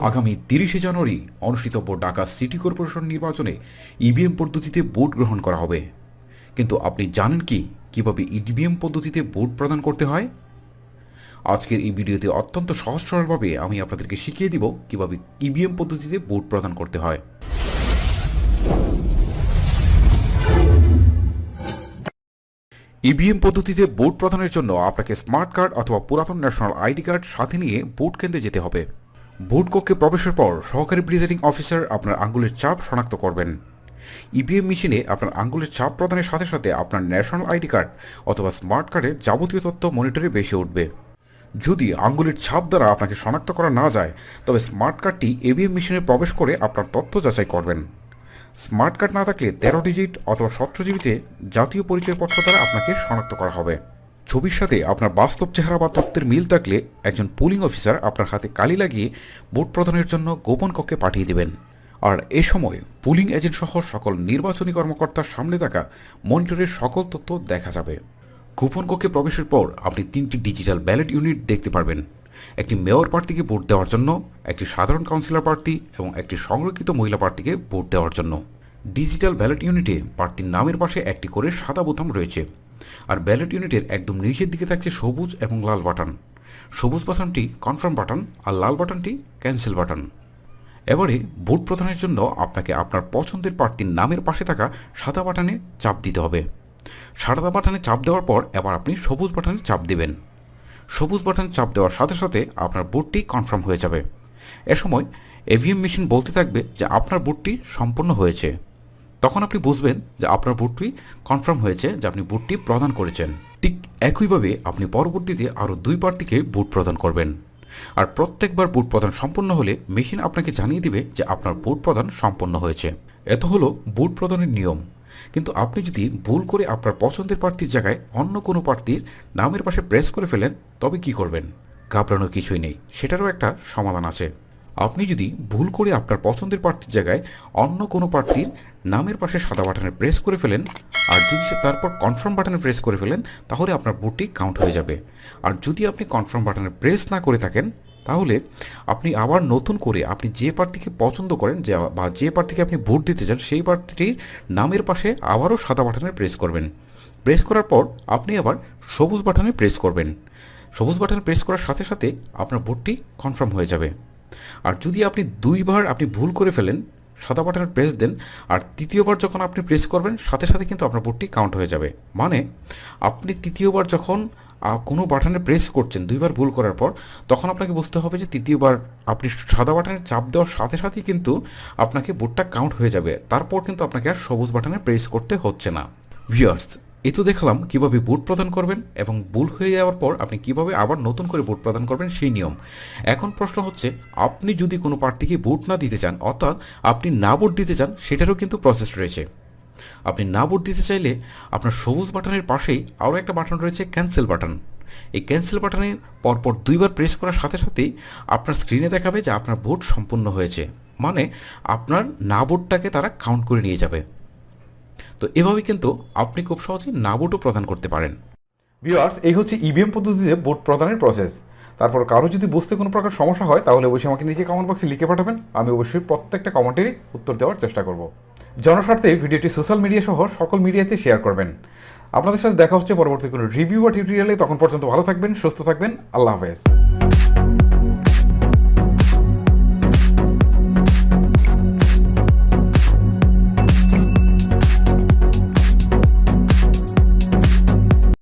আগামী ৩০শে জানুয়ারি অনুষ্ঠিতব্য Dhaka city corporation নির্বাচনে ইভিএম পদ্ধতিতে ভোট গ্রহণ করা হবে। কিন্তু আপনি জানেন কি কিভাবে ইভিএম পদ্ধতিতে ভোট প্রদান করতে হয়? আজকের এই ভিডিওতে অত্যন্ত সহজ সরলভাবে আমি আপনাদেরকে শিখিয়ে দিব কিভাবে ইভিএম পদ্ধতিতে ভোট প্রদান করতে হয়। ইভিএম পদ্ধতিতে ভোট প্রদানের জন্য আপনাকে স্মার্ট কার্ড অথবা পুরাতন ন্যাশনাল আইডি কার্ড সাথে নিয়ে ভোট কেন্দ্রে যেতে হবে। ভোট কক্ষে প্রবেশের পর সহকারী প্রিজাইডিং অফিসার আপনার আঙ্গুলের ছাপ শনাক্ত করবেন। ইভিএম মেশিনে আপনার আঙ্গুলের ছাপ প্রদানের সাথে সাথে আপনার ন্যাশনাল আইডি কার্ড অথবা স্মার্ট কার্ডের যাবতীয় তথ্য মনিটরে ভেসে উঠবে। যদি আঙ্গুলের ছাপ দ্বারা আপনাকে শনাক্ত করা না যায়, তবে স্মার্ট কার্ডটি ইভিএম মেশিনে প্রবেশ করে আপনার তথ্য যাচাই করবেন। স্মার্ট কার্ড না থাকলে 13 ডিজিট অথবা 17 জিবিতে জাতীয় পরিচয়পত্র দ্বারা আপনাকে শনাক্ত করা হবে। ছবির সাথে আপনার বাস্তব চেহারা বা তথ্যের মিল থাকলে একজন পোলিং অফিসার আপনার হাতে কালি লাগিয়ে ভোট প্রদানের জন্য গোপন কক্ষে পাঠিয়ে দেবেন। আর এ সময় পোলিং এজেন্ট সহ সকল নির্বাচনী কর্মকর্তার সামনে থাকা মনিটরের সকল তথ্য দেখা যাবে। গোপন কক্ষে প্রবেশের পর আপনি 3টি ডিজিটাল ব্যালট ইউনিট দেখতে পারবেন। একটি মেয়র প্রার্থীকে ভোট দেওয়ার জন্য, একটি সাধারণ কাউন্সিলর প্রার্থী এবং একটি সংরক্ষিত মহিলা প্রার্থীকে ভোট দেওয়ার জন্য। ডিজিটাল ব্যালট ইউনিটে প্রার্থীর নামের পাশে একটি করে সাদা বোতাম রয়েছে, আর ব্যালট ইউনিটের একদম নিচের দিকে থাকছে সবুজ এবং লাল বাটন। সবুজ বাটনটি কনফার্ম বাটন আর লাল বাটনটি ক্যান্সেল বাটন। এবারে ভোট প্রদানের জন্য আপনাকে আপনার পছন্দের প্রার্থীর নামের পাশে থাকা সাদা বাটনে চাপ দিতে হবে। সাদা বাটনে চাপ দেওয়ার পর এবার আপনি সবুজ বাটনে চাপ দেবেন। সবুজ বাটনে চাপ দেওয়ার সাথে সাথে আপনার ভোটটি কনফার্ম হয়ে যাবে। এ সময় ইভিএম মেশিন বলতে থাকবে যে আপনার ভোটটি সম্পন্ন হয়েছে। তখন আপনি বুঝবেন যে আপনার ভোটটি কনফার্ম হয়েছে, যে আপনি ভোটটি প্রদান করেছেন। ঠিক একইভাবে আপনি পরবর্তীতে আরও 2 প্রার্থীকে ভোট প্রদান করবেন। আর প্রত্যেকবার ভোট প্রদান সম্পন্ন হলে মেশিন আপনাকে জানিয়ে দিবে যে আপনার ভোট প্রদান সম্পন্ন হয়েছে। এত হলো ভোট প্রদানের নিয়ম। কিন্তু আপনি যদি ভুল করে আপনার পছন্দের প্রার্থীর জায়গায় অন্য কোনো প্রার্থীর নামের পাশে প্রেস করে ফেলেন, তবে কি করবেন? ঘাবড়ানোর কিছুই নেই, সেটারও একটা সমাধান আছে। আপনি যদি ভুল করে আপনার পছন্দের প্রার্থীর জায়গায় অন্য কোনো প্রার্থীর নামের পাশে সাদা বাটনে প্রেস করে ফেলেন, আর যদি তারপর কনফার্ম বাটনে প্রেস করে ফেলেন, তাহলে আপনার ভোটটি কাউন্ট হয়ে যাবে। আর যদি আপনি কনফার্ম বাটনে প্রেস না করে থাকেন, তাহলে আপনি আবার নতুন করে আপনি যে প্রার্থীকে পছন্দ করেন বা যে প্রার্থীকে আপনি ভোট দিতে চান, সেই প্রার্থীটির নামের পাশে আবারও সাদা বাটনে প্রেস করবেন। প্রেস করার পর আপনি আবার সবুজ বাটনে প্রেস করবেন। সবুজ বাটনে প্রেস করার সাথে সাথে আপনার ভোটটি কনফার্ম হয়ে যাবে। আর যদি আপনি 2বার আপনি ভুল করে ফেলেন, সাদা বাটনের প্রেস দেন, আর তৃতীয়বার যখন আপনি প্রেস করবেন, সাথে সাথে কিন্তু আপনার ভোটটি কাউন্ট হয়ে যাবে। মানে আপনি তৃতীয়বার যখন কোনো বাটনে প্রেস করছেন 2বার ভুল করার পর, তখন আপনাকে বুঝতে হবে যে তৃতীয়বার আপনি সাদা বাটনে চাপ দেওয়ার সাথে সাথেই কিন্তু আপনাকে ভোটটা কাউন্ট হয়ে যাবে। তারপর কিন্তু আপনাকে আর সবুজ বাটনে প্রেস করতে হচ্ছে না। ভিউয়ার্স, এ তো দেখলাম কীভাবে ভোট প্রদান করবেন এবং ভুল হয়ে যাওয়ার পর আপনি কিভাবে আবার নতুন করে ভোট প্রদান করবেন সেই নিয়ম। এখন প্রশ্ন হচ্ছে, আপনি যদি কোনো প্রার্থীকে ভোট না দিতে চান, অর্থাৎ আপনি না ভোট দিতে চান, সেটারও কিন্তু প্রসেস রয়েছে। আপনি না ভোট দিতে চাইলে আপনার সবুজ বাটনের পাশেই আরও একটা বাটন রয়েছে, ক্যান্সেল বাটন। এই ক্যান্সেল বাটনে পরপর 2বার প্রেস করার সাথে সাথেই আপনার স্ক্রিনে দেখাবে যে আপনার ভোট সম্পূর্ণ হয়েছে। মানে আপনার না ভোটটাকে তারা কাউন্ট করে নিয়ে যাবে। তো এভাবে কিন্তু আপনি খুব সহজেই না ভোটও প্রদান করতে পারেন। ভিউয়ার্স, এই হচ্ছে ইভিএম পদ্ধতিতে ভোট প্রদানের প্রসেস। তারপর কারো যদি বুঝতে কোনো প্রকার সমস্যা হয়, তাহলে অবশ্যই আমাকে নিচে কমেন্ট বক্সে লিখে পাঠাবেন। আমি অবশ্যই প্রত্যেকটা কমেন্টেরই উত্তর দেওয়ার চেষ্টা করব। জনস্বার্থে ভিডিওটি সোশ্যাল মিডিয়া সহ সকল মিডিয়াতে শেয়ার করবেন। আপনাদের সাথে দেখা হচ্ছে পরবর্তী কোনো রিভিউ বা টিউটোরিয়ালে। তখন পর্যন্ত ভালো থাকবেন, সুস্থ থাকবেন। আল্লাহ হাফেজ।